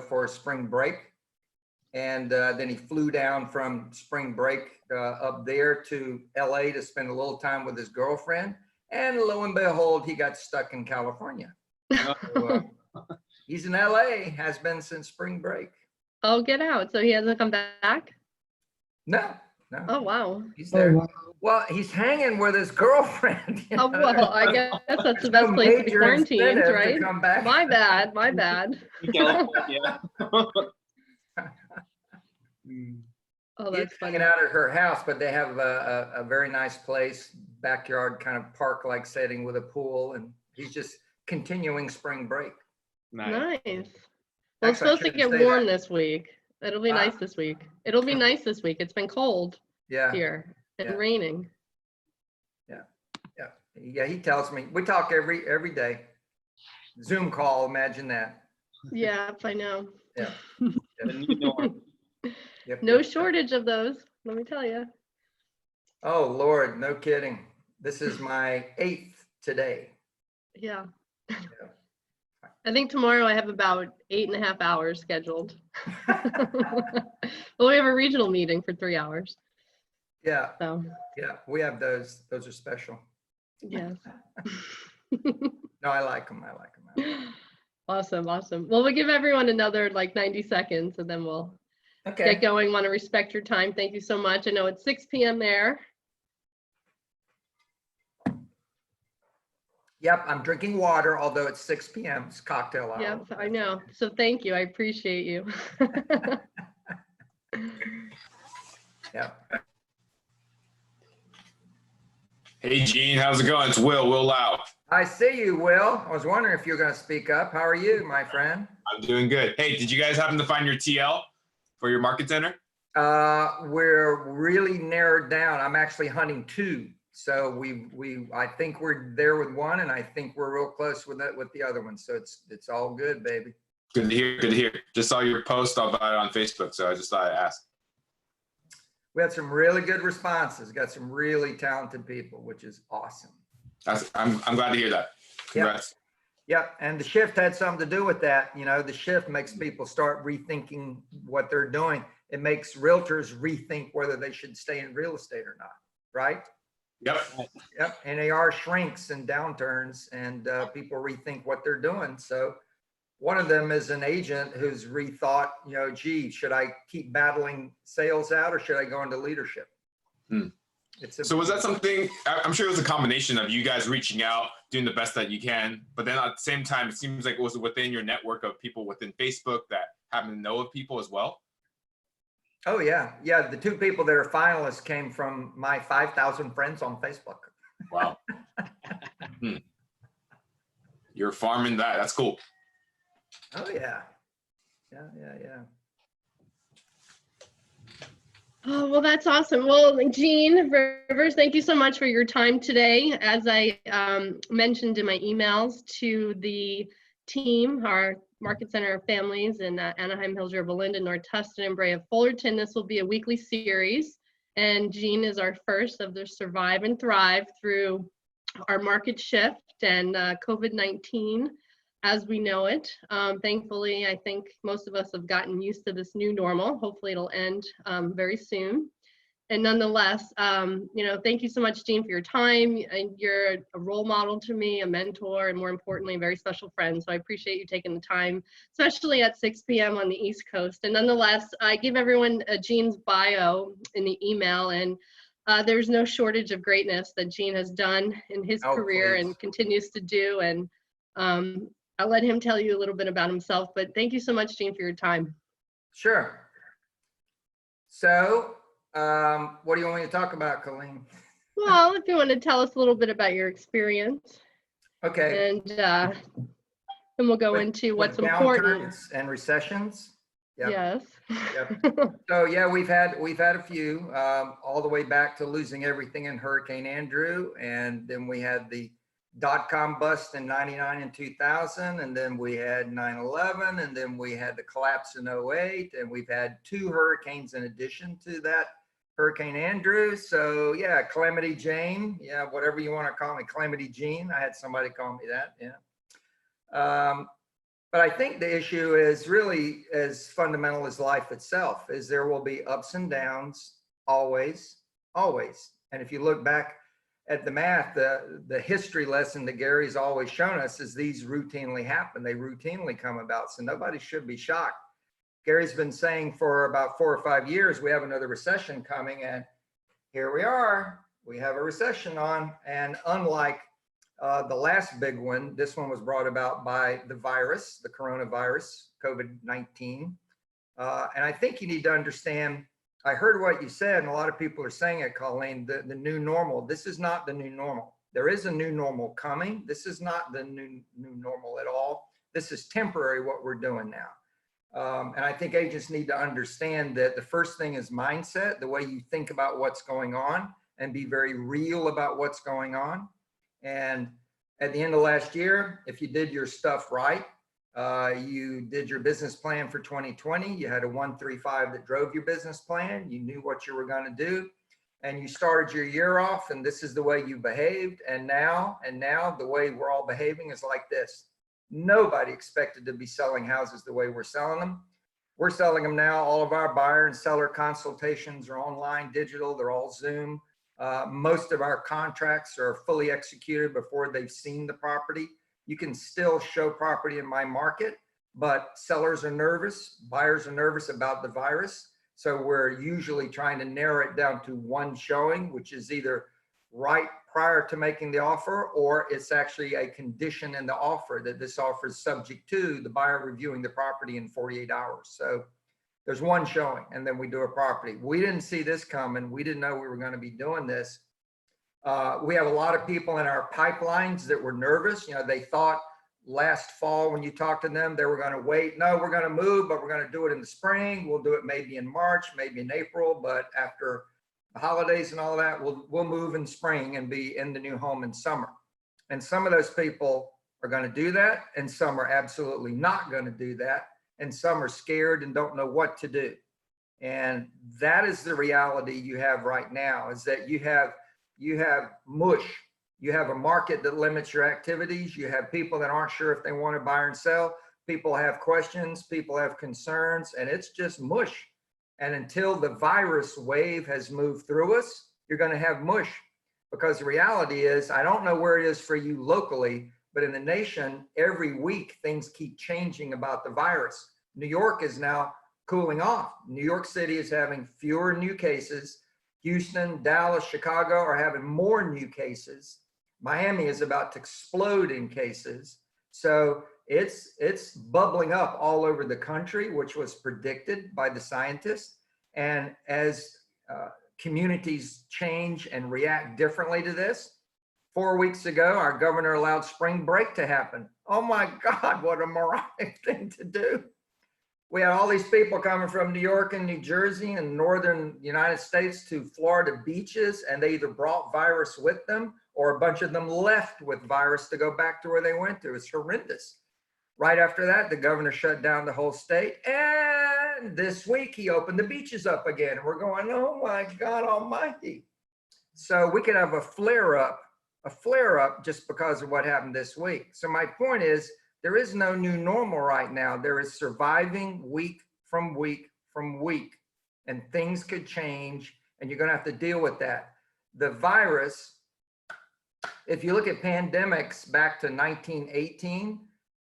for spring break. And then he flew down from spring break up there to LA to spend a little time with his girlfriend. And lo and behold, he got stuck in California. So, he's in LA, has been since spring break. Oh, get out. So he hasn't come back? No. Oh, wow. He's there. Oh, wow. Well, he's hanging with his girlfriend. You Oh, know? well, I guess that's the best No place to be major quarantined, incentive to right? come back. My bad. California. Oh, He's that's funny. hanging out at her house, but they have a very nice place, backyard kind of park-like setting with a pool, and he's just continuing spring break. Nice. Well, it's Actually, I supposed to shouldn't get say warm that. this week. It'll be Huh? nice this week. It'll be nice this week. It's been cold Yeah, here and Yeah. raining. yeah. He tells me we talk every day. Zoom call, imagine that. Yeah, I know. Yeah. The new norm. Yep, No yep. shortage of those, let me tell you. Oh Lord, no kidding. This is my 8th today. Yeah. I think tomorrow I have about 8.5 hours scheduled. Well, we have a regional meeting for 3 hours. Yeah, So, yeah, we have those. Those are special. yes. No, I like them. Awesome. Well, we'll give everyone another like 90 seconds and then we'll Okay. get going. Want to respect your time. Thank you so much. I know it's 6 p.m. there. Yep, I'm drinking water, although it's 6 p.m. It's cocktail hour. Yep, I know. So thank you. I appreciate you. Yep. Hey, Gene, how's it going? It's Will Lau. I see you, Will. I was wondering if you were going to speak up. How are you, my friend? I'm doing good. Hey, did you guys happen to find your TL for your market center? We're really narrowed down. I'm actually hunting 2. So I think we're there with one, and I think we're real close with the other one. So it's all good, baby. Good to hear. Good to hear. Just saw your post about it on Facebook, so I just thought I'd ask. We had some really good responses. Got some really talented people, which is awesome. I'm glad to hear that. Congrats. Yep, and the shift had something to do with that. You know, the shift makes people start rethinking what they're doing. It makes realtors rethink whether they should stay in real estate or not, right? Yep. Yep, NAR shrinks and downturns, and people rethink what they're doing. So one of them is an agent who's rethought, you know, gee, should I keep battling sales out or should I go into leadership? So was that something, I'm sure it was a combination of you guys reaching out, doing the best that you can, but then at the same time, it seems like it was within your network of people within Facebook that happen to know of people as well? Oh, yeah. Yeah, the 2 people that are finalists came from my 5,000 friends on Facebook. Wow. You're farming that. That's cool. Oh, yeah. Yeah. Oh, well, that's awesome. Well, Gene Rivers, thank you so much for your time today. As I mentioned in my emails to the team, our Market Center families in Anaheim, Hillsborough, Belinda, North Tustin, and Brea Fullerton, this will be a weekly series. And Gene is our first of the Survive and Thrive through our market shift and COVID-19 as we know it. Thankfully, I think most of us have gotten used to this new normal. Hopefully it'll end very soon. And nonetheless, you know, thank you so much, Gene, for your time. And you're a role model to me, a mentor, and more importantly, a very special friend. So I appreciate you taking the time, especially at 6 p.m. on the East Coast. And nonetheless, I give everyone Gene's bio in the email, and there's no shortage of greatness that Gene has done in his career and continues to do. And I'll let him tell you a little bit about himself, but thank you so much, Gene, for your time. Sure. So, what do you want me to talk about, Colleen? Well, if you want to tell us a little bit about your experience. Okay. And then we'll go into what's important. Downturns and recessions. Yep. Yes. Yep. So yeah, we've had a few, all the way back to losing everything in Hurricane Andrew, and then we had the dot-com bust in 99 and 2000, and then we had 9/11, and then we had the collapse in 08, and we've had 2 hurricanes in addition to that Hurricane Andrew. So yeah, Calamity Jane, yeah, whatever you want to call me, Calamity Gene. I had somebody call me that, yeah. But I think the issue is really as fundamental as life itself, is there will be ups and downs, always, always. And if you look back at the math, the history lesson that Gary's always shown us is these routinely happen. They routinely come about. So nobody should be shocked. Gary's been saying for about 4 or 5 years, we have another recession coming, and here we are. We have a recession on, and unlike the last big one, this one was brought about by the virus, the coronavirus, COVID-19. And I think you need to understand, I heard what you said, and a lot of people are saying it, Colleen, the new normal. This is not the new normal. There is a new normal coming. This is not the new normal at all. This is temporary, what we're doing now. And I think agents need to understand that the first thing is mindset, the way you think about what's going on, and be very real about what's going on. And at the end of last year, if you did your stuff right, you did your business plan for 2020, you had a 135 that drove your business plan, you knew what you were going to do, and you started your year off, and this is the way you behaved. And now the way we're all behaving is like this. Nobody expected to be selling houses the way we're selling them. We're selling them now. All of our buyer and seller consultations are online, digital, they're all Zoom. Most of our contracts are fully executed before they've seen the property. You can still show property in my market, but sellers are nervous, buyers are nervous about the virus. So we're usually trying to narrow it down to one showing, which is either right prior to making the offer, or it's actually a condition in the offer that this offer is subject to the buyer reviewing the property in 48 hours. So there's one showing, and then we do a property. We didn't see this coming. We didn't know we were going to be doing this. We have a lot of people in our pipelines that were nervous. You know, they thought last fall when you talked to them, they were going to wait. No, we're going to move, but we're going to do it in the spring. We'll do it maybe in March, maybe in April, but after the holidays and all that, we'll move in spring and be in the new home in summer. And some of those people are going to do that, and some are absolutely not going to do that, and some are scared and don't know what to do. And that is the reality you have right now, is that you have mush. You have a market that limits your activities. You have people that aren't sure if they want to buy or sell. People have questions, people have concerns, and it's just mush. And until the virus wave has moved through us, you're going to have mush, because the reality is, I don't know where it is for you locally, but in the nation, every week things keep changing about the virus. New York is now cooling off. New York City is having fewer new cases. Houston, Dallas, Chicago are having more new cases. Miami is about to explode in cases. So it's bubbling up all over the country, which was predicted by the scientists. And as communities change and react differently to this, 4 weeks ago, our governor allowed spring break to happen. Oh my God, what a moronic thing to do. We had all these people coming from New York and New Jersey and northern United States to Florida beaches, and they either brought virus with them or a bunch of them left with virus to go back to where they went to. It's horrendous. Right after that, the governor shut down the whole state, and this week he opened the beaches up again. We're going, oh my God almighty. So we could have a flare up just because of what happened this week. So my point is, there is no new normal right now. There is surviving week from week from week, and things could change, and you're going to have to deal with that. The virus, if you look at pandemics back to 1918,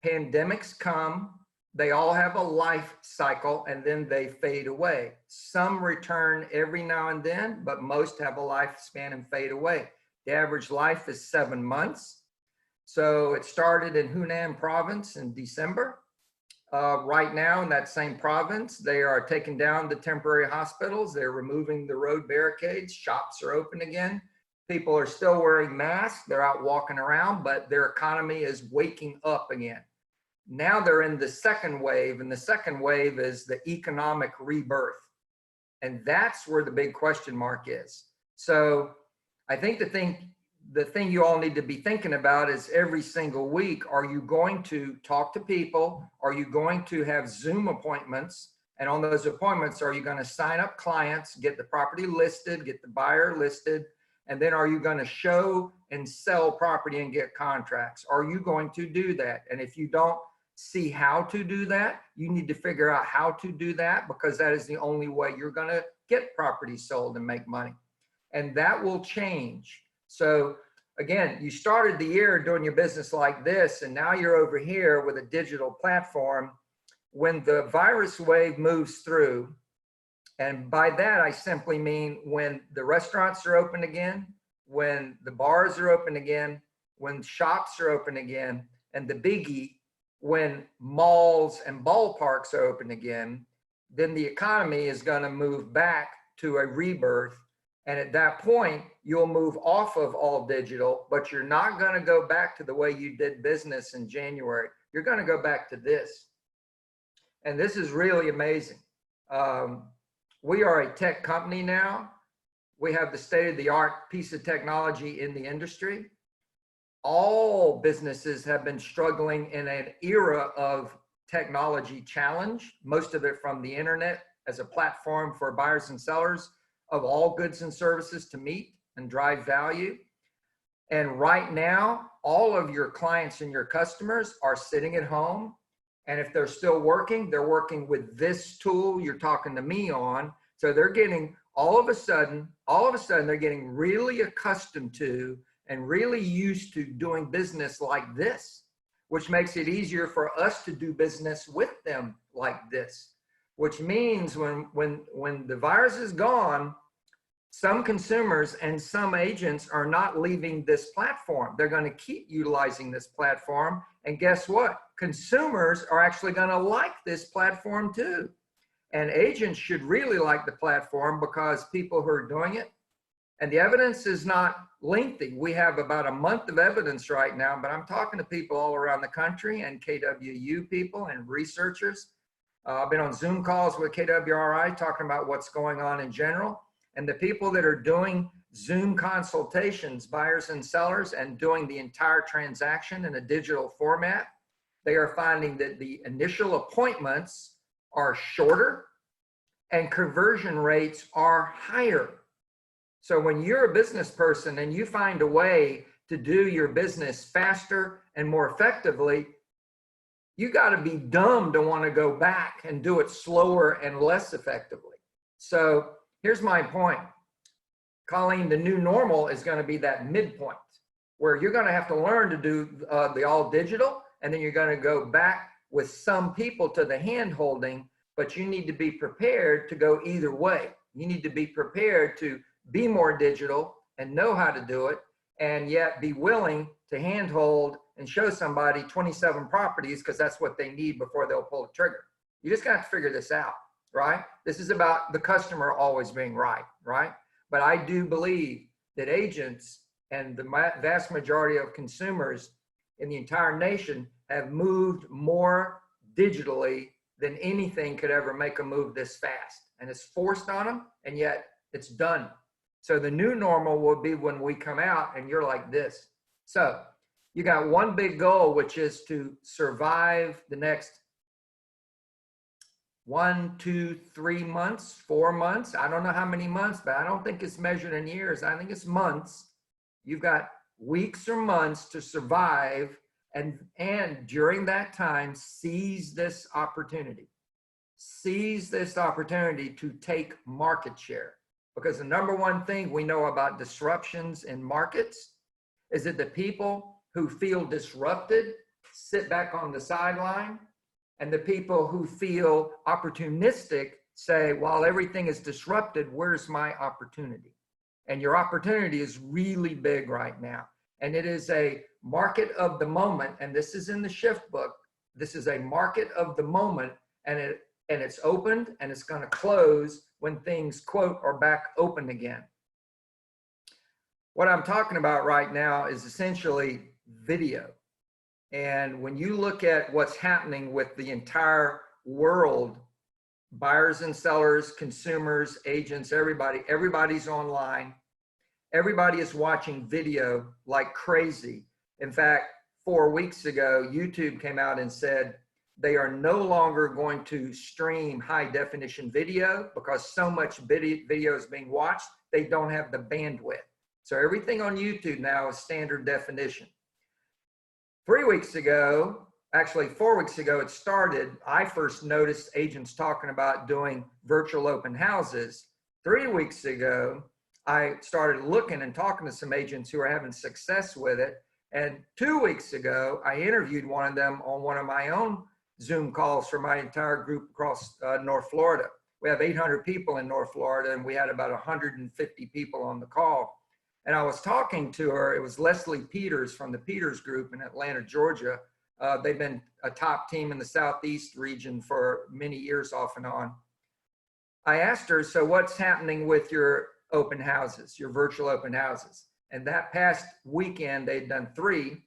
pandemics come, they all have a life cycle, and then they fade away. Some return every now and then, but most have a lifespan and fade away. The average life is 7 months. So it started in Hunan province in December. Right now in that same province, they are taking down the temporary hospitals. They're removing the road barricades. Shops are open again. People are still wearing masks. They're out walking around, but their economy is waking up again. Now they're in the second wave, and the second wave is the economic rebirth. And that's where the big question mark is. So I think the thing you all need to be thinking about is every single week, are you going to talk to people? Are you going to have Zoom appointments? And on those appointments, are you going to sign up clients, get the property listed, get the buyer listed? And then are you going to show and sell property and get contracts? Are you going to do that? And if you don't see how to do that. You need to figure out how to do that, because that is the only way you're going to get properties sold and make money. And that will change. So again, you started the year doing your business like this, and now you're over here with a digital platform. When the virus wave moves through, and by that I simply mean when the restaurants are open again, when the bars are open again, when shops are open again, and the biggie, when malls and ballparks are open again, then the economy is going to move back to a rebirth. And at that point, you'll move off of all digital, but you're not going to go back to the way you did business in January. You're going to go back to this. And this is really amazing. We are a tech company now. We have the state-of-the-art piece of technology in the industry. All businesses have been struggling in an era of technology challenge, most of it from the internet as a platform for buyers and sellers of all goods and services to meet and drive value. And right now, all of your clients and your customers are sitting at home. And if they're still working, they're working with this tool you're talking to me on. So they're getting all of a sudden, they're getting really accustomed to and really used to doing business like this, which makes it easier for us to do business with them like this, which means when the virus is gone, some consumers and some agents are not leaving this platform. They're going to keep utilizing this platform. And guess what? Consumers are actually going to like this platform too. And agents should really like the platform because people who are doing it, and the evidence is not lengthy. We have about a month of evidence right now, but I'm talking to people all around the country and KWU people and researchers. I've been on Zoom calls with KWRI talking about what's going on in general. And the people that are doing Zoom consultations, buyers and sellers, and doing the entire transaction in a digital format, they are finding that the initial appointments are shorter and conversion rates are higher. So when you're a business person and you find a way to do your business faster and more effectively, you got to be dumb to want to go back and do it slower and less effectively. So here's my point. Colleen, the new normal is going to be that midpoint where you're going to have to learn to do the all digital, and then you're going to go back with some people to the hand holding, but you need to be prepared to go either way. You need to be prepared to be more digital and know how to do it, and yet be willing to handhold and show somebody 27 properties because that's what they need before they'll pull the trigger. You just got to figure this out, right? This is about the customer always being right? But I do believe that agents and the vast majority of consumers in the entire nation have moved more digitally than anything could ever make a move this fast. And it's forced on them, and yet it's done. So the new normal will be when we come out and you're like this. So you got one big goal, which is to survive the next 1, 2, 3 months, 4 months. I don't know how many months, but I don't think it's measured in years. I think it's months. You've got weeks or months to survive. And during that time, seize this opportunity. Seize this opportunity to take market share. Because the number one thing we know about disruptions in markets is that the people who feel disrupted sit back on the sideline, and the people who feel opportunistic say, while everything is disrupted, where's my opportunity? And your opportunity is really big right now. And it is a market of the moment. And this is in the shift book. This is a market of the moment, and it's opened and it's going to close when things, quote, are back open again. What I'm talking about right now is essentially video. And when you look at what's happening with the entire world, buyers and sellers, consumers, agents, everybody's online. Everybody is watching video like crazy. In fact, 4 weeks ago, YouTube came out and said they are no longer going to stream high definition video because so much video is being watched, they don't have the bandwidth. So everything on YouTube now is standard definition. 3 weeks ago, actually 4 weeks ago it started. I first noticed agents talking about doing virtual open houses. 3 weeks ago, I started looking and talking to some agents who are having success with it. And 2 weeks ago, I interviewed one of them on one of my own Zoom calls for my entire group across North Florida. We have 800 people in North Florida, and we had about 150 people on the call. And I was talking to her. It was Leslie Peters from the Peters Group in Atlanta, Georgia. They've been a top team in the Southeast region for many years off and on. I asked her, so what's happening with your open houses, your virtual open houses? And that past weekend, they'd done 3.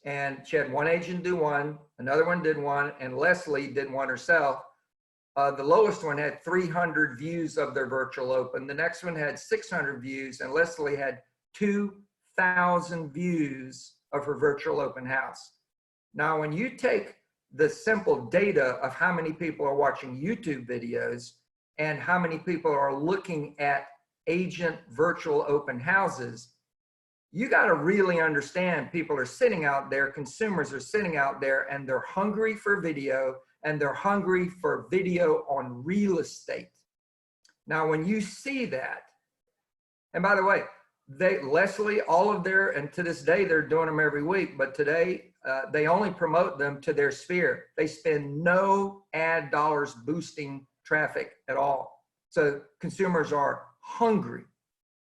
And she had one agent do one, another one did one, and Leslie did one herself. The lowest one had 300 views of their virtual open. The next one had 600 views, and Leslie had 2,000 views of her virtual open house. Now, when you take the simple data of how many people are watching YouTube videos and how many people are looking at agent virtual open houses, you got to really understand people are sitting out there, consumers are sitting out there, and they're hungry for video, and they're hungry for video on real estate. Now, when you see that, and by the way, Leslie, all of their, and to this day, they're doing them every week, but today they only promote them to their sphere. They spend no ad dollars boosting traffic at all. So consumers are hungry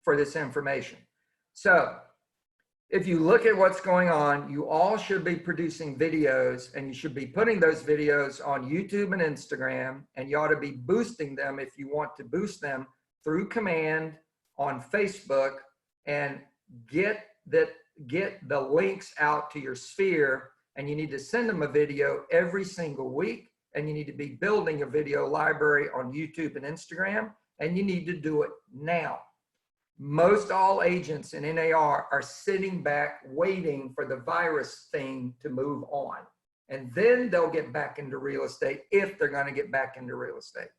for this information. So if you look at what's going on, you all should be producing videos, and you should be putting those videos on YouTube and Instagram, and you ought to be boosting them if you want to boost them through command on Facebook, and get the links out to your sphere. And you need to send them a video every single week, and you need to be building a video library on YouTube and Instagram, and you need to do it now. Most all agents in NAR are sitting back waiting for the virus thing to move on. And then they'll get back into real estate if they're going to get back into real estate.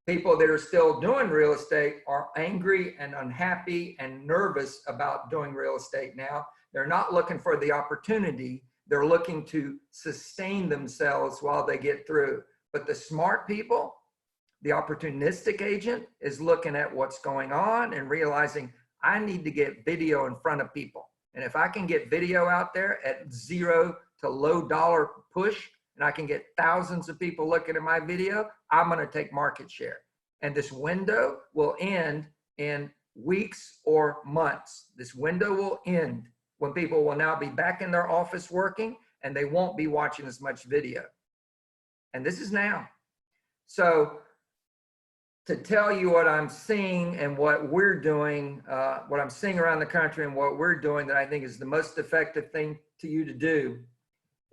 People that are still doing real estate are angry and unhappy and nervous about doing real estate now. They're not looking for the opportunity. They're looking to sustain themselves while they get through. But the smart people, the opportunistic agent, is looking at what's going on and realizing I need to get video in front of people. And if I can get video out there at $0 to low dollar push, and I can get thousands of people looking at my video, I'm going to take market share. And this window will end in weeks or months. This window will end when people will now be back in their office working, and they won't be watching as much video. And this is now. So to tell you what I'm seeing and what we're doing, what I'm seeing around the country and what we're doing that I think is the most effective thing to you to do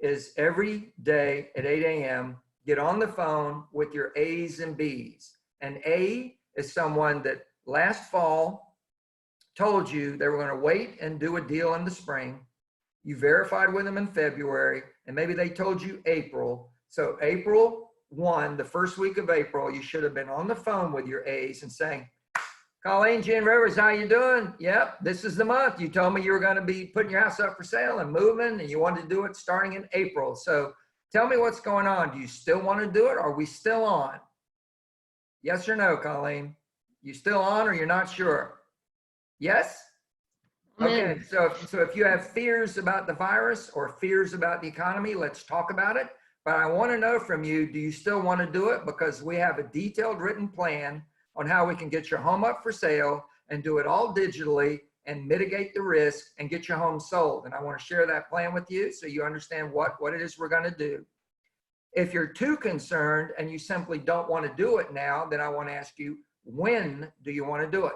is every day at 8 a.m., get on the phone with your A's and B's. And A is someone that last fall told you they were going to wait and do a deal in the spring. You verified with them in February, and maybe they told you April. So April 1, the first week of April, you should have been on the phone with your A's and saying, Colleen, Jen Rivers, how you doing? Yep, this is the month. You told me you were going to be putting your house up for sale and moving, and you wanted to do it starting in April. So tell me what's going on. Do you still want to do it? Are we still on? Yes or no, Colleen? You still on, or you're not sure? Yes? Okay, so if you have fears about the virus or fears about the economy, let's talk about it. But I want to know from you, do you still want to do it? Because we have a detailed written plan on how we can get your home up for sale and do it all digitally and mitigate the risk and get your home sold. And I want to share that plan with you so you understand what it is we're going to do. If you're too concerned and you simply don't want to do it now, then I want to ask you, when do you want to do it?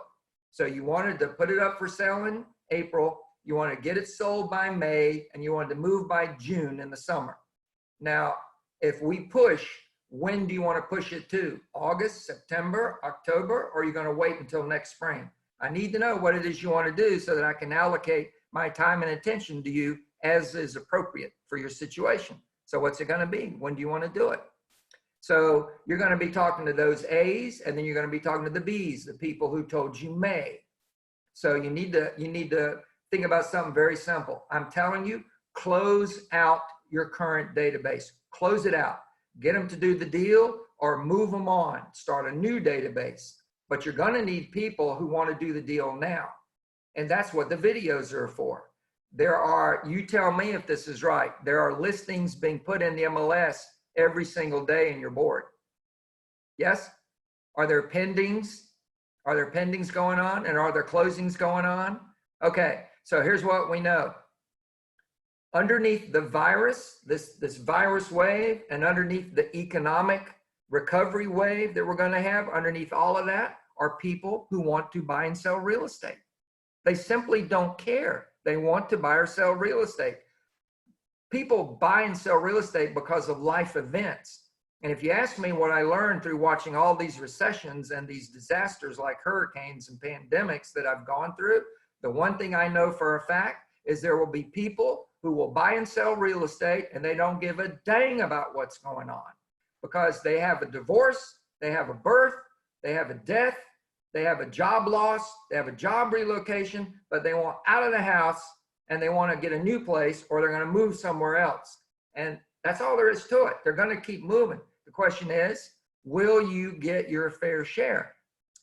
So you wanted to put it up for sale in April, you want to get it sold by May, and you wanted to move by June in the summer. Now, if we push, when do you want to push it to? August, September, October, or are you going to wait until next spring? I need to know what it is you want to do so that I can allocate my time and attention to you as is appropriate for your situation. So what's it going to be? When do you want to do it? So you're going to be talking to those A's, and then you're going to be talking to the B's, the people who told you May. So you need to think about something very simple. I'm telling you, close out your current database. Close it out. Get them to do the deal or move them on. Start a new database. But you're going to need people who want to do the deal now. And that's what the videos are for. There are, you tell me if this is right, there are listings being put in the MLS every single day in your board. Yes? Are there pendings? Are there pendings going on? And are there closings going on? Okay, so here's what we know. Underneath the virus, this virus wave, and underneath the economic recovery wave that we're going to have, underneath all of that are people who want to buy and sell real estate. They simply don't care. They want to buy or sell real estate. People buy and sell real estate because of life events. And if you ask me what I learned through watching all these recessions and these disasters like hurricanes and pandemics that I've gone through, the one thing I know for a fact is there will be people who will buy and sell real estate and they don't give a dang about what's going on because they have a divorce, they have a birth, they have a death, they have a job loss, they have a job relocation, but they want out of the house and they want to get a new place or they're going to move somewhere else. And that's all there is to it. They're going to keep moving. The question is, will you get your fair share?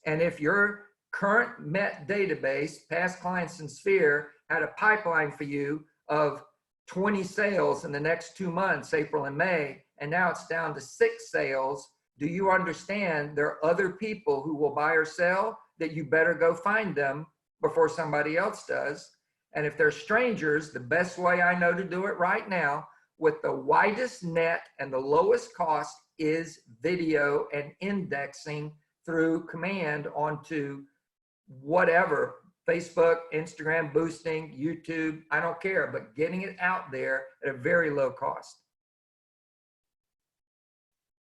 And if your current Met database, past clients and Sphere, had a pipeline for you of 20 sales in the next 2 months, April and May, and now it's down to 6 sales, do you understand there are other people who will buy or sell that you better go find them before somebody else does? And if they're strangers, the best way I know to do it right now with the widest net and the lowest cost is video and indexing through command onto whatever, Facebook, Instagram, boosting, YouTube, I don't care, but getting it out there at a very low cost.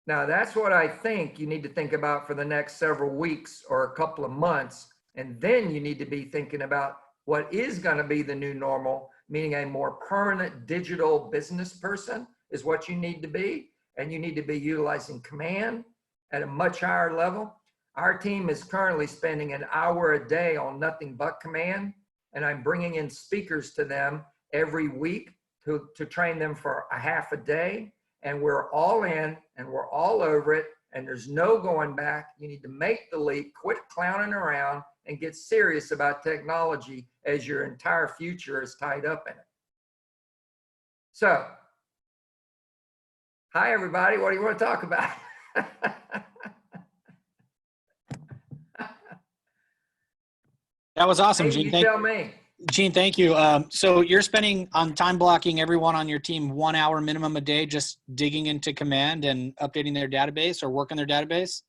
Now, that's what I think you need to think about for the next several weeks or a couple of months. And then you need to be thinking about what is going to be the new normal, meaning a more permanent digital business person is what you need to be. And you need to be utilizing command at a much higher level. Our team is currently spending an hour a day on nothing but command. And I'm bringing in speakers to them every week to train them for a half a day. And we're all in and we're all over it. And there's no going back. You need to make the leap, quit clowning around, and get serious about technology as your entire future is tied up in it. So, hi everybody, what do you want to talk about? That was awesome, Hey, Gene. you tell me. Gene, thank you. So you're spending on time blocking everyone on your team 1 hour minimum a day, just digging into command and updating their database or working their database?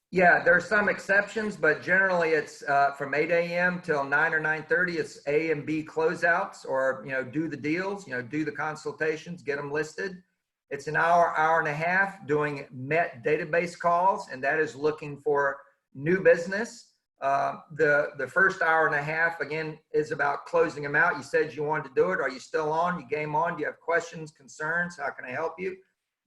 Yeah, there are some exceptions, but generally it's from 8 a.m. till 9 or 9:30. It's A and B closeouts, or do the deals, do the consultations, get them listed. It's an hour, hour and a half doing Met database calls, and that is looking for new business. The first hour and a half, again, is about closing them out. You said you wanted to do it. Are you still on? You game on? Do you have questions, concerns? How can I help you?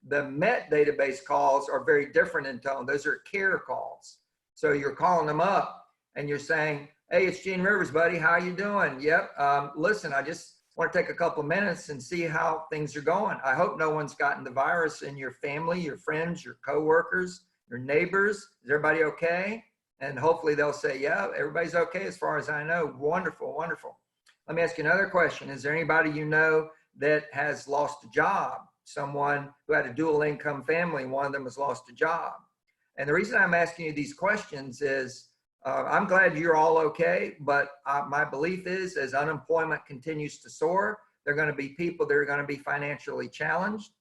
The Met database calls are very different in tone. Those are care calls. So you're calling them up and you're saying, hey, it's Gene Rivers, buddy. How you doing? Yep. Listen, I just want to take a couple of minutes and see how things are going. I hope no one's gotten the virus in your family, your friends, your coworkers, your neighbors. Is everybody okay? And hopefully they'll say, yeah, everybody's okay as far as I know. Wonderful, wonderful. Let me ask you another question. Is there anybody you know that has lost a job? Someone who had a dual income family, one of them has lost a job. And the reason I'm asking you these questions is I'm glad you're all okay, but my belief is as unemployment continues to soar, there are going to be people that are going to be financially challenged.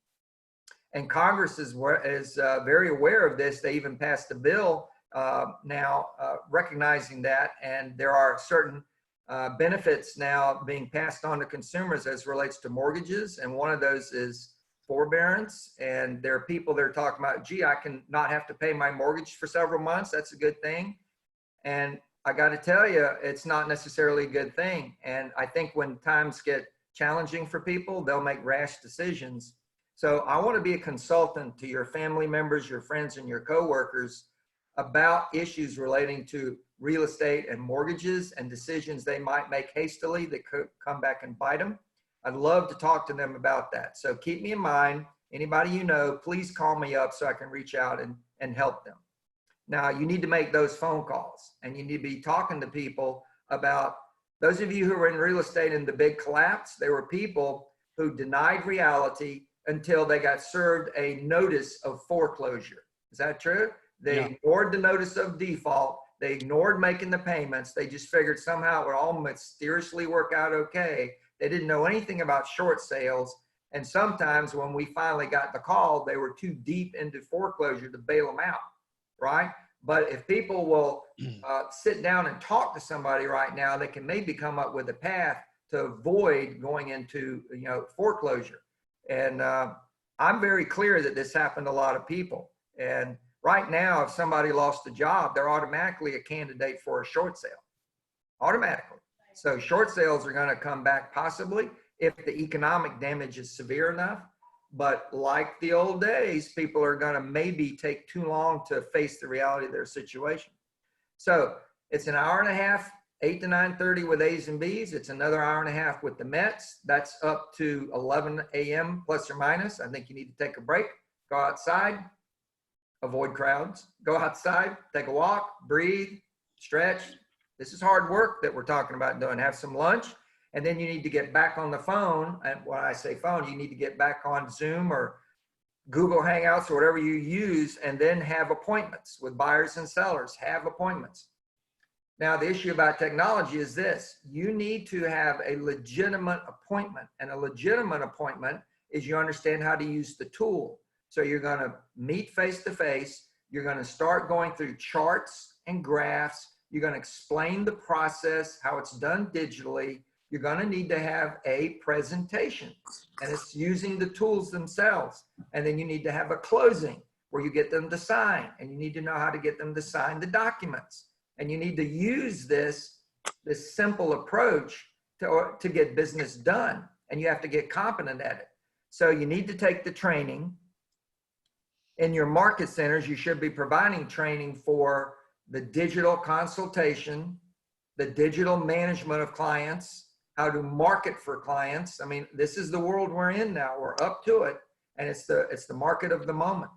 And Congress is very aware of this. They even passed a bill now recognizing that, and there are certain benefits now being passed on to consumers as relates to mortgages, and one of those is forbearance. And there are people that are talking about, gee, I can not have to pay my mortgage for several months. That's a good thing. And I got to tell you, it's not necessarily a good thing. And I think when times get challenging for people, they'll make rash decisions. So I want to be a consultant to your family members, your friends, and your coworkers about issues relating to real estate and mortgages and decisions they might make hastily that could come back and bite them. I'd love to talk to them about that. So keep me in mind. Anybody you know, please call me up so I can reach out and help them. Now, you need to make those phone calls, and you need to be talking to people about, those of you who were in real estate in the big collapse, there were people who denied reality until they got served a notice of foreclosure. Is that true? They ignored the notice of default. They ignored making the payments. They just figured somehow it would all mysteriously work out okay. They didn't know anything about short sales. And sometimes when we finally got the call, they were too deep into foreclosure to bail them out, right? But if people will sit down and talk to somebody right now, they can maybe come up with a path to avoid going into, foreclosure. And I'm very clear that this happened to a lot of people. And right now, if somebody lost a job, they're automatically a candidate for a short sale, automatically. So short sales are going to come back possibly if the economic damage is severe enough. But like the old days, people are going to maybe take too long to face the reality of their situation. So it's an hour and a half, 8 to 9:30 with A's and B's. It's another hour and a half with the Mets. That's up to 11 a.m. plus or minus. I think you need to take a break, go outside, avoid crowds, go outside, take a walk, breathe, stretch. This is hard work that we're talking about doing. Have some lunch. And then you need to get back on the phone. And when I say phone, you need to get back on Zoom or Google Hangouts or whatever you use, and then have appointments with buyers and sellers. Have appointments. Now, the issue about technology is this. You need to have a legitimate appointment. And a legitimate appointment is you understand how to use the tool. So you're going to meet face-to-face. You're going to start going through charts and graphs. You're going to explain the process, how it's done digitally. You're going to need to have a presentation, and it's using the tools themselves. And then you need to have a closing where you get them to sign, and you need to know how to get them to sign the documents. And you need to use this simple approach to get business done, and you have to get competent at it. So you need to take the training. In your market centers, you should be providing training for the digital consultation, the digital management of clients, how to market for clients. I mean, this is the world we're in now. We're up to it, and it's the market of the moment.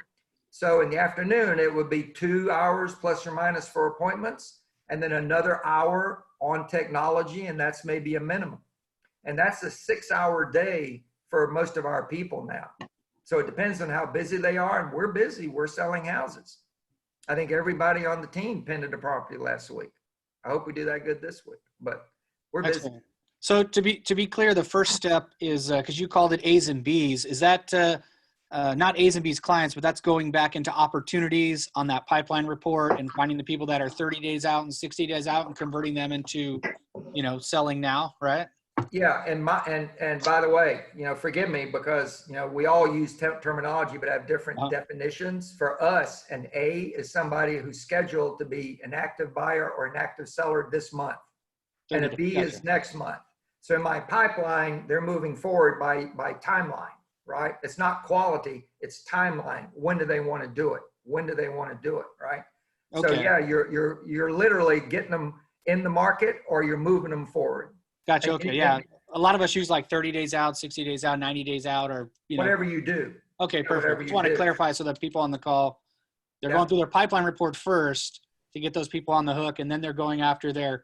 So in the afternoon, it would be 2 hours plus or minus for appointments, and then another hour on technology, and that's maybe a minimum. And that's a 6-hour day for most of our people now. So it depends on how busy they are, and we're busy. We're selling houses. I think everybody on the team painted a property last week. I hope we do that good this week, but we're busy. Excellent. So to be clear, the first step is, because you called it A's and B's, is that not A's and B's clients, but that's going back into opportunities on that pipeline report and finding the people that are 30 days out and 60 days out and converting them into, selling now, right? Yeah, and by the way, forgive me because we all use terminology but have different definitions. For us, an A is somebody who's scheduled to be an active buyer or an active seller this month, and a B is next month. So in my pipeline, they're moving forward by timeline, right? It's not quality, it's timeline. When do they want to do it? When do they want to do it, right? Okay. So yeah, you're literally getting them in the market or you're moving them forward. Gotcha. Okay. Yeah. A lot of us use like 30 days out, 60 days out, 90 days out, or, whatever you do. Okay. Perfect. Just want to clarify so that people on the call, they're going through their pipeline report first to get those people on the hook. And then they're going after their,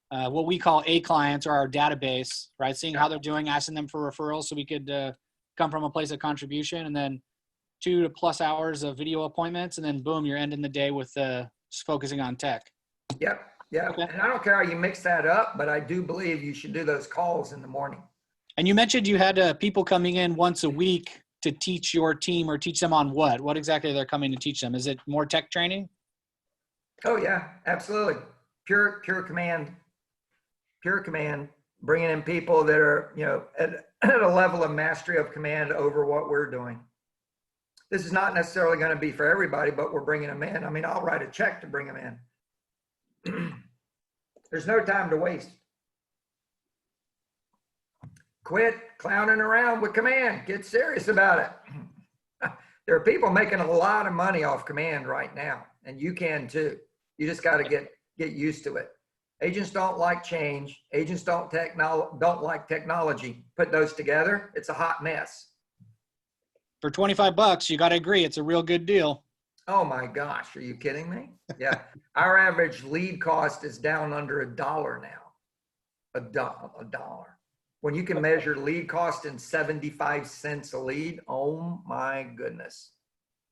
what we call A clients or our database, right? Seeing how they're doing, asking them for referrals so we could come from a place of contribution, and then 2+ hours of video appointments. And then boom, you're ending the day with just focusing on tech. Yep. Yeah, okay. And I don't care how you mix that up, but I do believe you should do those calls in the morning. And you mentioned you had people coming in once a week to teach your team, or teach them on what? What exactly they're coming to teach them? Is it more tech training? Oh yeah, absolutely. Pure command, bringing in people that are, at a level of mastery of command over what we're doing. This is not necessarily going to be for everybody, but we're bringing them in. I mean, I'll write a check to bring them in. There's no time to waste. Quit clowning around with command. Get serious about it. There are people making a lot of money off command right now, and you can too. You just got to get used to it. Agents don't like change. Agents don't like technology. Put those together, it's a hot mess. For $25, you got to agree, it's a real good deal. Oh my gosh, are you kidding me? Yeah, our average lead cost is down under $1 now. $1. When you can measure lead cost in 75 cents a lead, oh my goodness.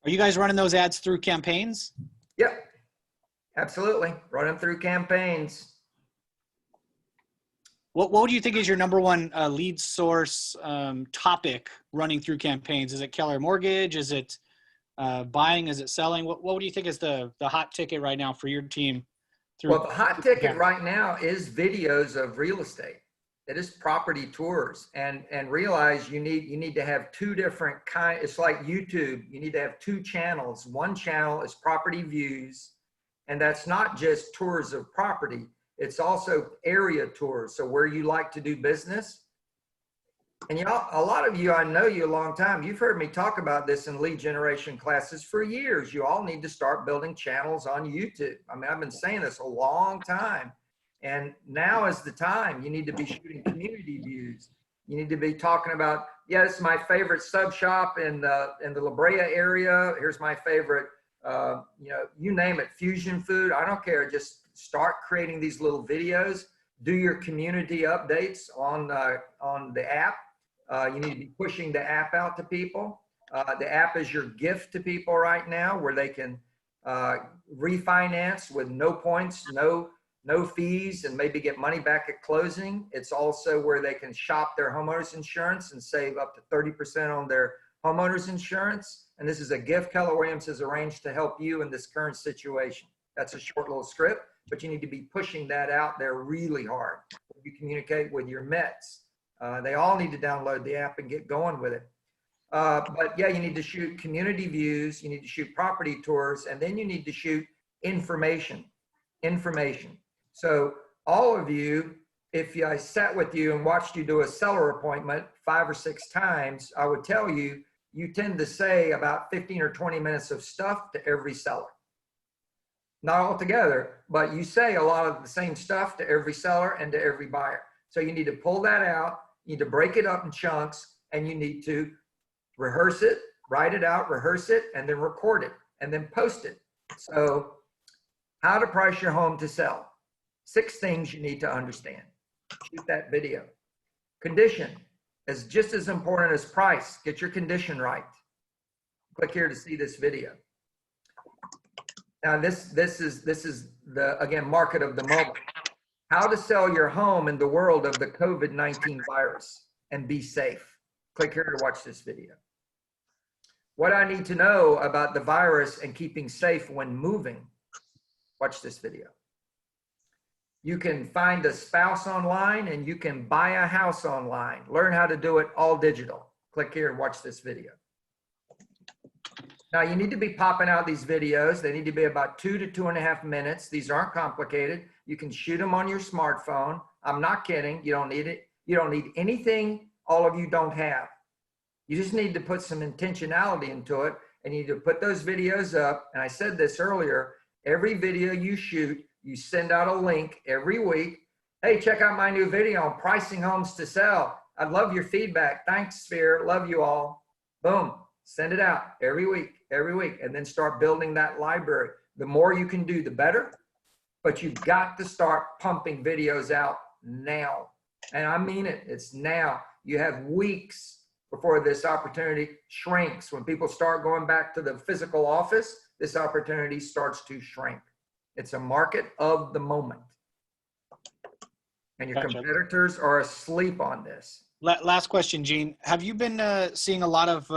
Are you guys running those ads through campaigns? Yep, absolutely. Run them through campaigns. What do you think is your number one lead source topic running through campaigns? Is it Keller Mortgage? Is it buying? Is it selling? What do you think is the hot ticket right now for your team? Well, the hot ticket right now is videos of real estate. It is property tours, and realize you need to have two different kind. It's like YouTube. You need to have two channels. One channel is property views, and that's not just tours of property. It's also area tours. So where you like to do business. And y'all, a lot of you, I know you a long time. You've heard me talk about this in lead generation classes for years. You all need to start building channels on YouTube. I mean, I've been saying this a long time. And now is the time. You need to be shooting community views. You need to be talking about, yeah, this is my favorite sub shop in the La Brea area. Here's my favorite, you name it, fusion food. I don't care. Just start creating these little videos. Do your community updates on the app. You need to be pushing the app out to people. The app is your gift to people right now, where they can refinance with no points, no fees, and maybe get money back at closing. It's also where they can shop their homeowners insurance and save up to 30% on their homeowners insurance. And this is a gift Keller Williams has arranged to help you in this current situation. That's a short little script, but you need to be pushing that out there really hard. You communicate with your Mets. They all need to download the app and get going with it. But yeah, you need to shoot community views, you need to shoot property tours, and then you need to shoot information. So all of you, if I sat with you and watched you do a seller appointment 5 or 6 times, I would tell you, you tend to say about 15 or 20 minutes of stuff to every seller. Not all together, but you say a lot of the same stuff to every seller and to every buyer. So you need to pull that out, you need to break it up in chunks, and you need to rehearse it, write it out, rehearse it, and then record it, and then post it. So how to price your home to sell. 6 things you need to understand. Shoot that video. Condition is just as important as price. Get your condition right. Click here to see this video. Now this is the, again, market of the moment. How to sell your home in the world of the COVID-19 virus and be safe. Click here to watch this video. What I need to know about the virus and keeping safe when moving. Watch this video. You can find a spouse online and you can buy a house online. Learn how to do it all digital. Click here and watch this video. Now you need to be popping out these videos. They need to be about 2 to 2.5 minutes. These aren't complicated. You can shoot them on your smartphone. I'm not kidding. You don't need it. You don't need anything all of you don't have. You just need to put some intentionality into it, and you need to put those videos up. And I said this earlier, every video you shoot, you send out a link every week. Hey, check out my new video on pricing homes to sell. I'd love your feedback. Thanks, Sphere. Love you all. Boom. Send it out every week, and then start building that library. The more you can do, the better. But you've got to start pumping videos out now. And I mean it. It's now. You have weeks before this opportunity shrinks. When people start going back to the physical office, this opportunity starts to shrink. It's a market of the moment. And your competitors are asleep on this. Last question, Gene. Have you been seeing a lot of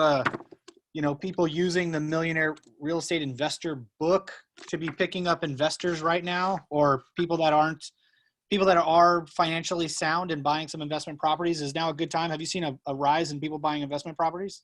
people using the Millionaire Real Estate Investor book to be picking up investors right now, or people that are financially sound and buying some investment properties? Is now a good time? Have you seen a rise in people buying investment properties?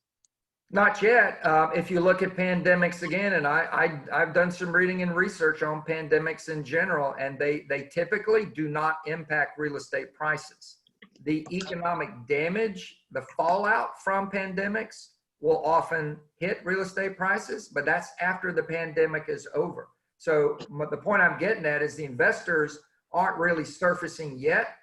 Not yet. If you look at pandemics again, and I've done some reading and research on pandemics in general, and they typically do not impact real estate prices. The economic damage, the fallout from pandemics will often hit real estate prices, but that's after the pandemic is over. So the point I'm getting at is the investors aren't really surfacing yet.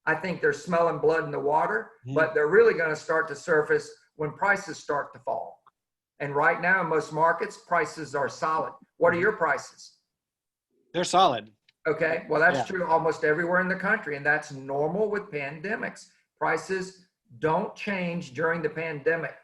I think they're smelling blood in the water, but they're really going to start to surface when prices start to fall. And right now in most markets, prices are solid. What are your prices? They're solid. Okay, well, that's Yeah. true almost everywhere in the country, and that's normal with pandemics. Prices don't change during the pandemic.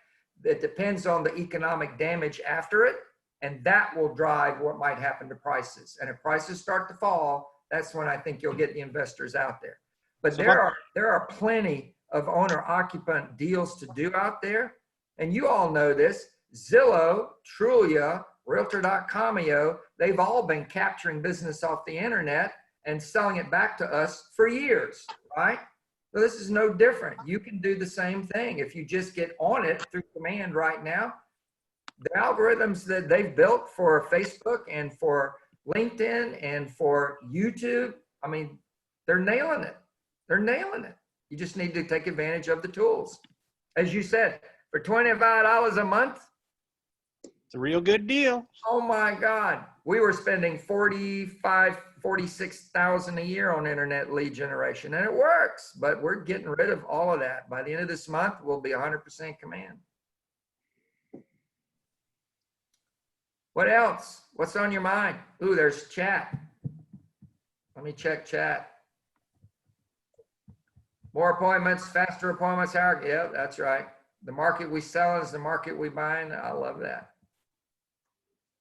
It depends on the economic damage after it, and that will drive what might happen to prices. And if prices start to fall, that's when I think you'll get the investors out there. But So there are plenty of owner-occupant deals to do out there, and you all know this. Zillow, Trulia, Realtor.comio, they've all been capturing business off the internet and selling it back to us for years, right? So this is no different. You can do the same thing if you just get on it through command right now. The algorithms that they've built for Facebook and for LinkedIn and for YouTube, I mean, they're nailing it. They're nailing it. You just need to take advantage of the tools. As you said, for $25 a month, it's a real good deal. oh my God, we were spending 46,000 a year on internet lead generation, and it works, but we're getting rid of all of that. By the end of this month, we'll be 100% command. What else? What's on your mind? Ooh, there's chat. Let me check chat. More appointments, faster appointments, Howard. Yeah, that's right. The market we sell is the market we buy in. I love that.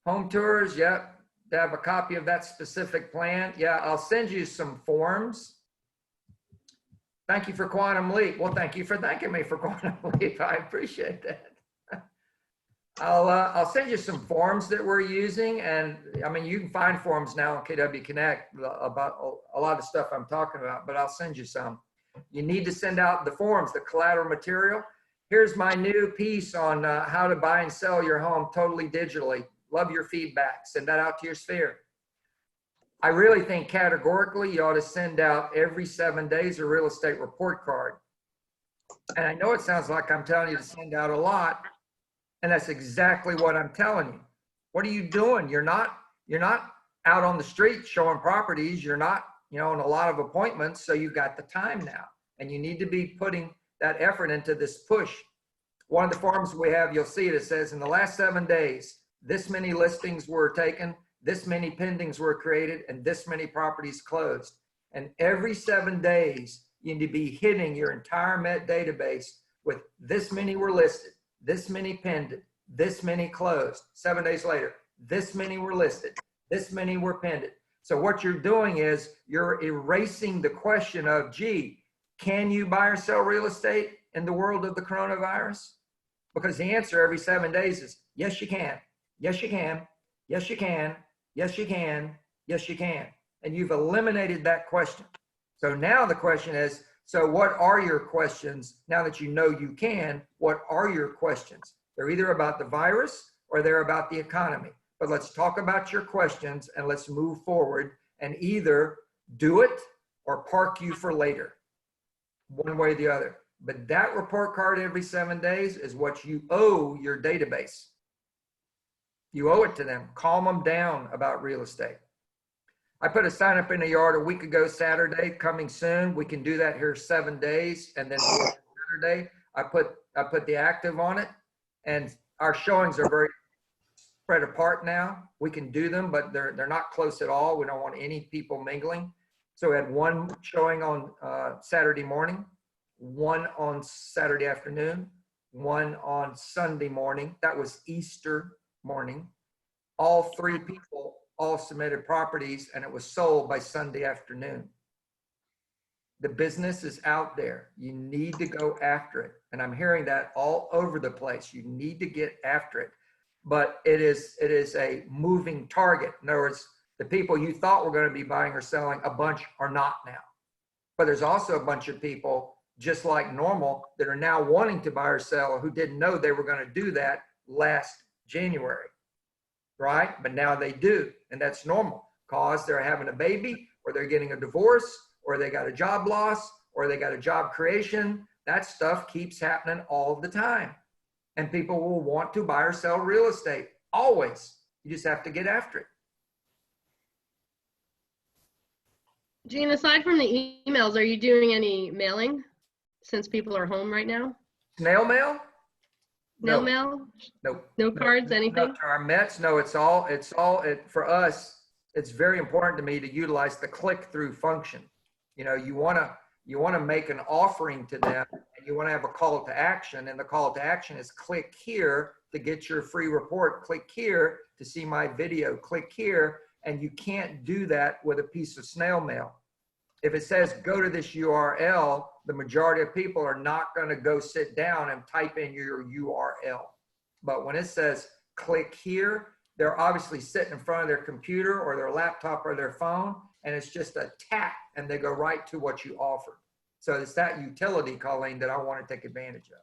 Home tours, yep. To have a copy of that specific plan. Yeah, I'll send you some forms. Thank you for Quantum Leap. Well, thank you for thanking me for Quantum Leap. I appreciate that. I'll send you some forms that we're using, and I mean, you can find forms now on KW Connect about a lot of stuff I'm talking about, but I'll send you some. You need to send out the forms, the collateral material. Here's my new piece on how to buy and sell your home totally digitally. Love your feedback. Send that out to your sphere. I really think categorically you ought to send out every 7 days a real estate report card. And I know it sounds like I'm telling you to send out a lot, and that's exactly what I'm telling you. What are you doing? You're not out on the street showing properties. You're not, in a lot of appointments. So you've got the time now, and you need to be putting that effort into this push. One of the forms we have, you'll see it says in the last 7 days, this many listings were taken, this many pendings were created, and this many properties closed. And every 7 days, you need to be hitting your entire Met database with this many were listed, this many pended, this many closed. 7 days later, this many were listed, this many were pended. So what you're doing is you're erasing the question of, gee, can you buy or sell real estate in the world of the coronavirus? Because the answer every 7 days is, yes, you can. Yes, you can. Yes, you can. Yes, you can. Yes, you can. And you've eliminated that question. So now the question is, so what are your questions? Now that you know you can, what are your questions? They're either about the virus or they're about the economy. But let's talk about your questions and let's move forward and either do it or park you for later, one way or the other. But that report card every 7 days is what you owe your database. You owe it to them. Calm them down about real estate. I put a sign up in the yard a week ago, Saturday, coming soon. We can do that here 7 days. And then Saturday, I put the active on it. And our showings are very spread apart now. We can do them, but they're not close at all. We don't want any people mingling. So we had one showing on Saturday morning, one on Saturday afternoon, one on Sunday morning. That was Easter morning. All three people all submitted properties, and it was sold by Sunday afternoon. The business is out there. You need to go after it. And I'm hearing that all over the place. You need to get after it. But it is a moving target. In other words, the people you thought were going to be buying or selling, a bunch are not now. But there's also a bunch of people, just like normal, that are now wanting to buy or sell who didn't know they were going to do that last January, right? But now they do, and that's normal because they're having a baby, or they're getting a divorce, or they got a job loss, or they got a job creation. That stuff keeps happening all the time. And people will want to buy or sell real estate, always. You just have to get after it. Gene, aside from the emails, are you doing any mailing since people are home right now? Snail mail? Nail No, mail? no. No cards, anything? To our Mets, no, for us, it's very important to me to utilize the click-through function. You know, you want to make an offering to them, and you want to have a call to action, and the call to action is click here to get your free report, click here to see my video, click here, and you can't do that with a piece of snail mail. If it says go to this URL, the majority of people are not going to go sit down and type in your URL. But when it says click here, they're obviously sitting in front of their computer or their laptop or their phone, and it's just a tap and they go right to what you offer. So it's that utility, Colleen, that I want to take advantage of.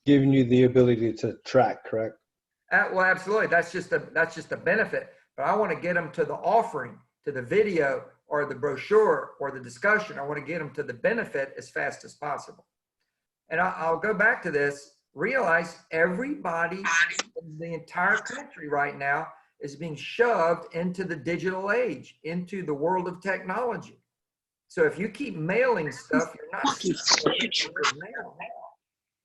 Giving you the ability to track, correct? Well, absolutely. That's just a benefit. But I want to get them to the offering, to the video or the brochure or the discussion. I want to get them to the benefit as fast as possible. And I'll go back to this. Realize everybody in the entire country right now is being shoved into the digital age, into the world of technology. So if you keep mailing stuff, you're not speaking the language of mail.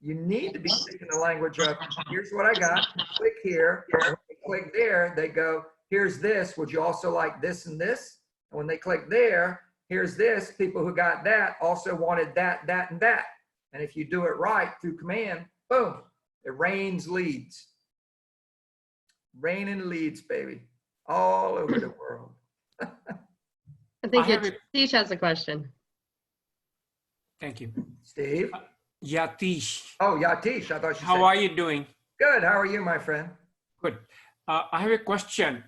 You need to be speaking the language of, here's what I got, click here, and when they click there, they go, here's this, would you also like this and this? And when they click there, here's this, people who got that also wanted that, that, and that. And if you do it right through command, boom, it rains leads. Raining leads, baby, all over the world. I think I have Yatish has a question. Thank you. Steve? Yatish, Oh, Yatish, I thought you said. how are you doing? Good, how are you, my friend? Good. I have a question.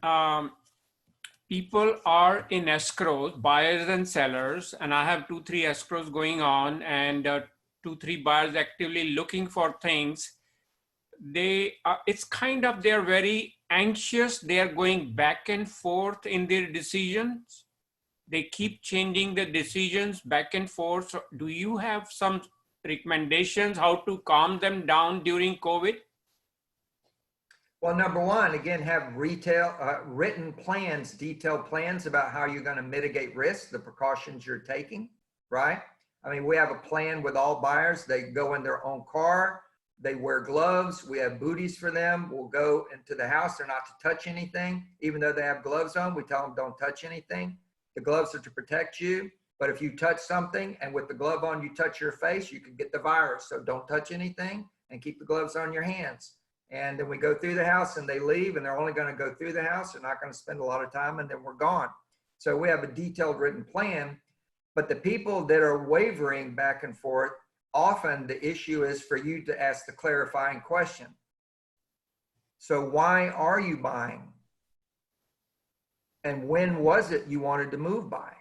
People are in escrows, buyers and sellers, and I have 2-3 escrows going on, and 2-3 buyers actively looking for things. It's kind of, they're very anxious. They're going back and forth in their decisions. They keep changing the decisions back and forth. So do you have some recommendations how to calm them down during COVID? Well, number one, again, have written plans, detailed plans about how you're going to mitigate risk, the precautions you're taking, right? I mean, we have a plan with all buyers. They go in their own car. They wear gloves. We have booties for them. We'll go into the house. They're not to touch anything. Even though they have gloves on, we tell them don't touch anything. The gloves are to protect you. But if you touch something and with the glove on, you touch your face, you can get the virus. So don't touch anything and keep the gloves on your hands. And then we go through the house and they leave and they're only going to go through the house. They're not going to spend a lot of time and then we're gone. So we have a detailed written plan. But the people that are wavering back and forth, often the issue is for you to ask the clarifying question. So why are you buying? And when was it you wanted to move by?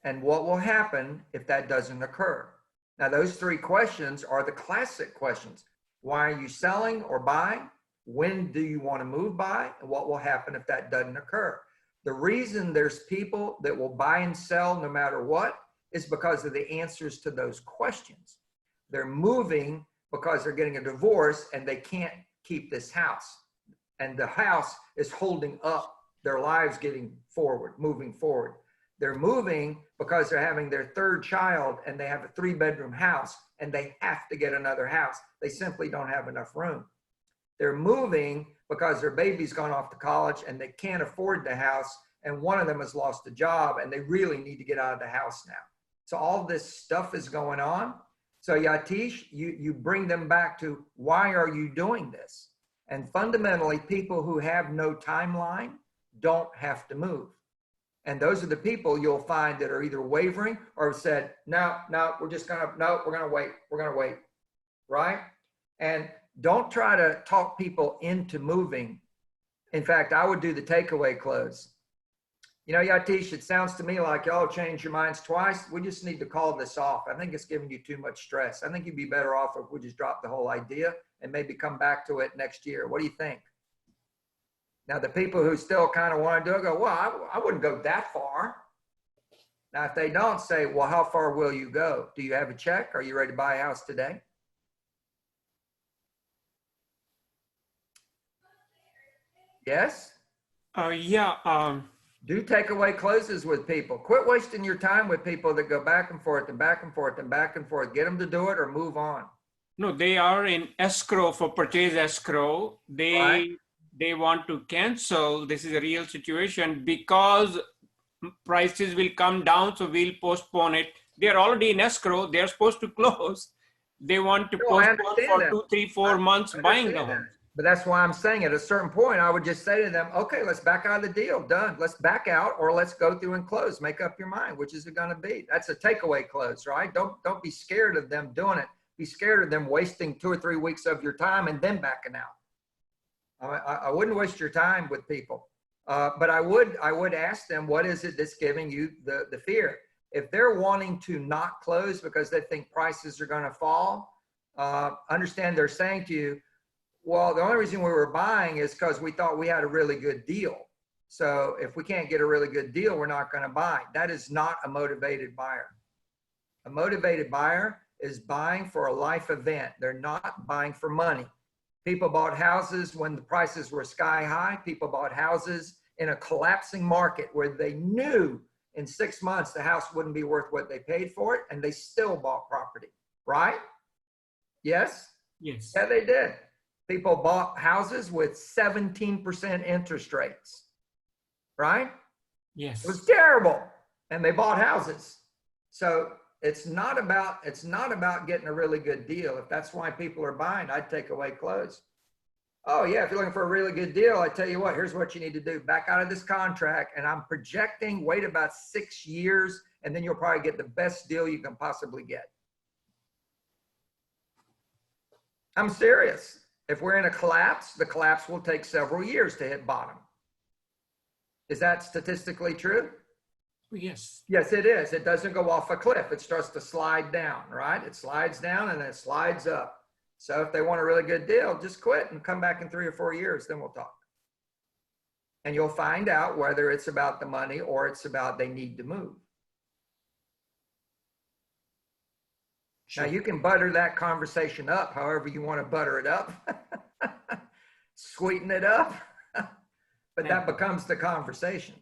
And what will happen if that doesn't occur? Now, those 3 questions are the classic questions. Why are you selling or buying? When do you want to move by? And what will happen if that doesn't occur? The reason there's people that will buy and sell no matter what is because of the answers to those questions. They're moving because they're getting a divorce and they can't keep this house. And the house is holding up their lives moving forward. They're moving because they're having their 3rd child and they have a 3-bedroom house and they have to get another house. They simply don't have enough room. They're moving because their baby's gone off to college and they can't afford the house and one of them has lost a job and they really need to get out of the house now. So all this stuff is going on. So Yatish, you bring them back to why are you doing this? And fundamentally, people who have no timeline don't have to move. And those are the people you'll find that are either wavering or have said, no, we're going to wait, right? And don't try to talk people into moving. In fact, I would do the takeaway close. You know, Yatish, it sounds to me like y'all changed your minds twice. We just need to call this off. I think it's giving you too much stress. I think you'd be better off if we just drop the whole idea and maybe come back to it next year. What do you think? Now, the people who still kind of want to do it go, well, I wouldn't go that far. Now, if they don't, say, well, how far will you go? Do you have a check? Are you ready to buy a house today? Yes? Yeah. Do takeaway closes with people. Quit wasting your time with people that go back and forth and back and forth and back and forth. Get them to do it or move on. No, they are in escrow for purchase escrow. Right. They want to cancel. This is a real situation because prices will come down, so we'll postpone it. They are already in escrow. They are supposed to close. They want to No, I postpone understand for that. 2, 3, 4 months I buying the understand that. home. But that's why I'm saying at a certain point, I would just say to them, okay, let's back out of the deal. Done. Let's back out, or let's go through and close. Make up your mind. Which is it going to be? That's a takeaway close, right? Don't be scared of them doing it. Be scared of them wasting 2 or 3 weeks of your time and then backing out. I wouldn't waste your time with people. But I would ask them, what is it that's giving you the fear? If they're wanting to not close because they think prices are going to fall, understand they're saying to you, well, the only reason we were buying is because we thought we had a really good deal. So if we can't get a really good deal, we're not going to buy. That is not a motivated buyer. A motivated buyer is buying for a life event. They're not buying for money. People bought houses when the prices were sky high. People bought houses in a collapsing market where they knew in 6 months the house wouldn't be worth what they paid for it, and they still bought property, right? Yes? Yes. Yeah, they did. People bought houses with 17% interest rates, right? Yes. It was terrible, and they bought houses. So it's not about getting a really good deal. If that's why people are buying, I'd take away close. Oh yeah, if you're looking for a really good deal, I tell you what, here's what you need to do. Back out of this contract, and I'm projecting, wait about 6 years, and then you'll probably get the best deal you can possibly get. I'm serious. If we're in a collapse, the collapse will take several years to hit bottom. Is that statistically true? Yes. Yes, it is. It doesn't go off a cliff. It starts to slide down, right? It slides down and then it slides up. So if they want a really good deal, just quit and come back in 3 or 4 years, then we'll talk. And you'll find out whether it's about the money or it's about they need to move. Sure. Now you can butter that conversation up however you want to butter it up. Sweeten it up. But that becomes the conversation.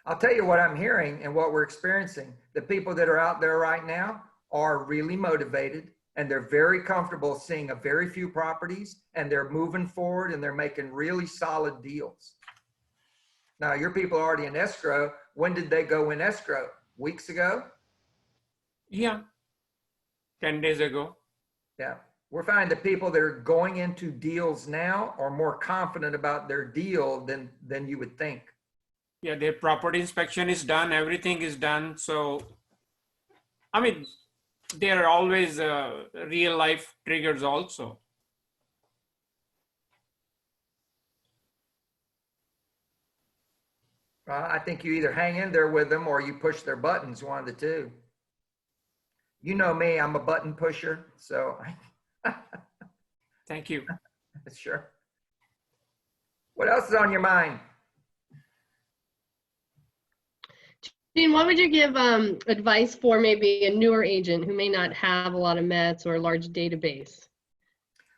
I'll tell you what I'm hearing and what we're experiencing. The people that are out there right now are really motivated, and they're very comfortable seeing a very few properties, and they're moving forward and they're making really solid deals. Now, your people are already in escrow. When did they go in escrow? Weeks ago? Yeah. 10 days ago. Yeah. We're finding the people that are going into deals now are more confident about their deal than you would think. Yeah, their property inspection is done. Everything is done. So, I mean, there are always real life triggers also. I think you either hang in there with them or you push their buttons, one of the two. You know me, I'm a button pusher, so. Thank you. Sure. What else is on your mind? Gene, what would you give advice for maybe a newer agent who may not have a lot of Mets or a large database?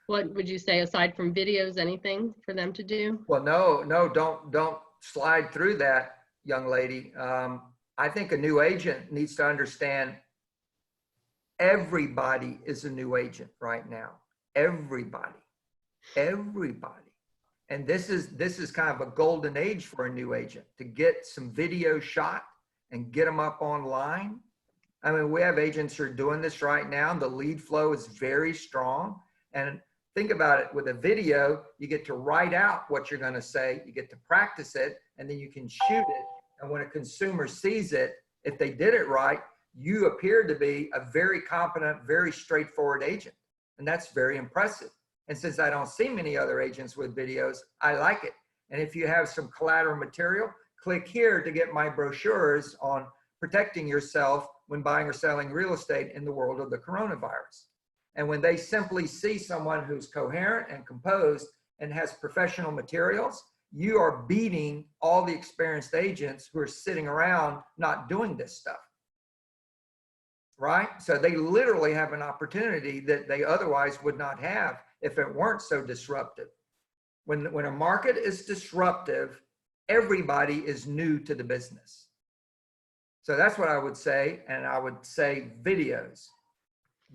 What would you say aside from videos, anything for them to do? Well, no, don't slide through that, young lady. I think a new agent needs to understand everybody is a new agent right now. Everybody. And this is kind of a golden age for a new agent to get some video shot and get them up online. I mean, we have agents who are doing this right now. The lead flow is very strong. And think about it, with a video, you get to write out what you're going to say, you get to practice it, and then you can shoot it. And when a consumer sees it, if they did it right, you appear to be a very competent, very straightforward agent. And that's very impressive. And since I don't see many other agents with videos, I like it. And if you have some collateral material, click here to get my brochures on protecting yourself when buying or selling real estate in the world of the coronavirus. And when they simply see someone who's coherent and composed and has professional materials, you are beating all the experienced agents who are sitting around not doing this stuff. Right? So they literally have an opportunity that they otherwise would not have if it weren't so disruptive. When a market is disruptive, everybody is new to the business. So that's what I would say. And I would say videos.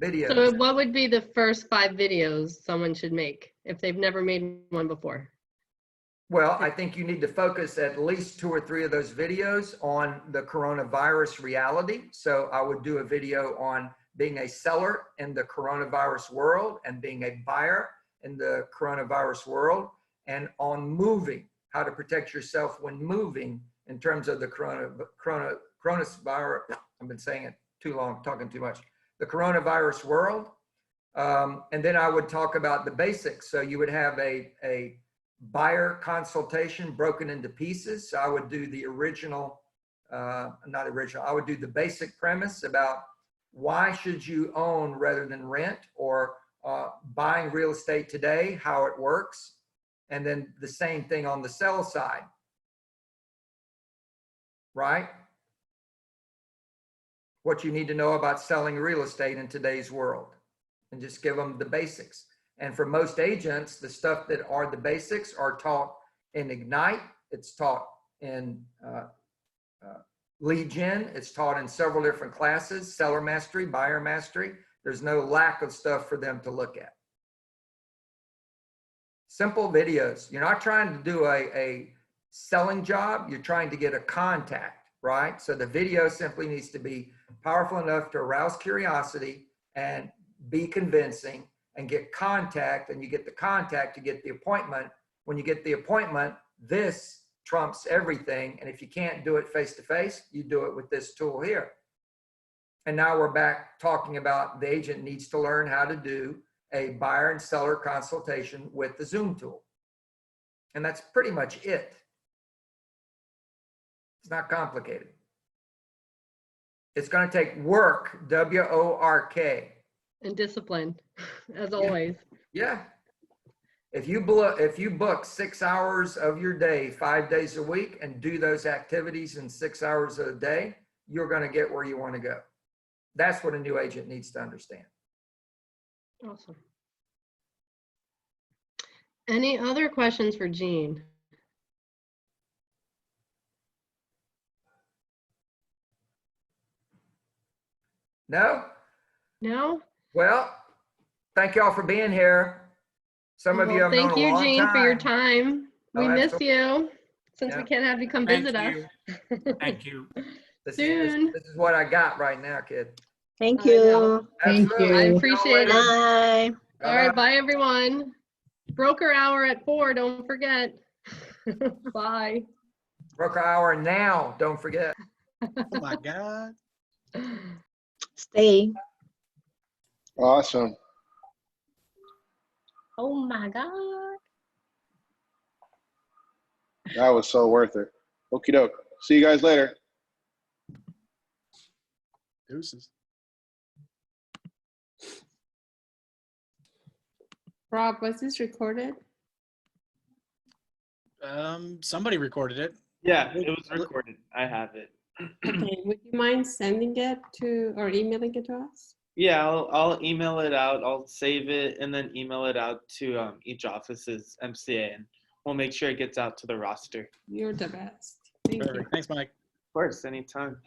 So what would be the first 5 videos someone should make if they've never made one before? Well, I think you need to focus at least 2 or 3 of those videos on the coronavirus reality. So I would do a video on being a seller in the coronavirus world and being a buyer in the coronavirus world, and on moving, how to protect yourself when moving in terms of the coronavirus. I've been saying it too long, talking too much. The coronavirus world. And then I would talk about the basics. So you would have a buyer consultation broken into pieces. So I would do the original, not original, I would do the basic premise about why should you own rather than rent, or buying real estate today, how it works. And then the same thing on the sell side, right? What you need to know about selling real estate in today's world, and just give them the basics. And for most agents, the stuff that are the basics are taught in Ignite. It's taught in Lead Gen. It's taught in several different classes, seller mastery, buyer mastery. There's no lack of stuff for them to look at. Simple videos. You're not trying to do a selling job. You're trying to get a contact, right? So the video simply needs to be powerful enough to arouse curiosity and be convincing and get contact. And you get the contact to get the appointment. When you get the appointment, this trumps everything. And if you can't do it face-to-face, you do it with this tool here. And now we're back talking about the agent needs to learn how to do a buyer and seller consultation with the Zoom tool. And that's pretty much it. It's not complicated. It's going to take work, W-O-R-K. And discipline, as always. Yeah. If you book 6 hours of your day, 5 days a week, and do those activities in 6 hours a day, you're going to get where you want to go. That's what a new agent needs to understand. Awesome. Any other questions for Gene? No? No? Well, thank you all for being here. Some of you have known Thank a you, long Gene, for your time. time. We miss absolutely. you since Yeah. we can't have you come Thank visit you. us. Thank you. This Soon. is what I got right now, kid. Thank I know. you. Absolutely. I See y'all appreciate later. it. Bye. All right, bye everyone. Broker hour at 4, don't forget. Bye. Broker hour now, don't forget. Oh my God. Stay. Awesome. Oh my God. That was so worth it. Okie doke. See you guys later. Deuces. Rob, was this recorded? Somebody recorded it. Yeah, it was recorded. I have it. Okay, would you mind sending it to or emailing it to us? Yeah, I'll email it out. I'll save it and then email it out to each office's MCA, and we'll make sure it gets out to the roster. You're the best. Thank you. Perfect. Thanks, Mike. Of course, anytime.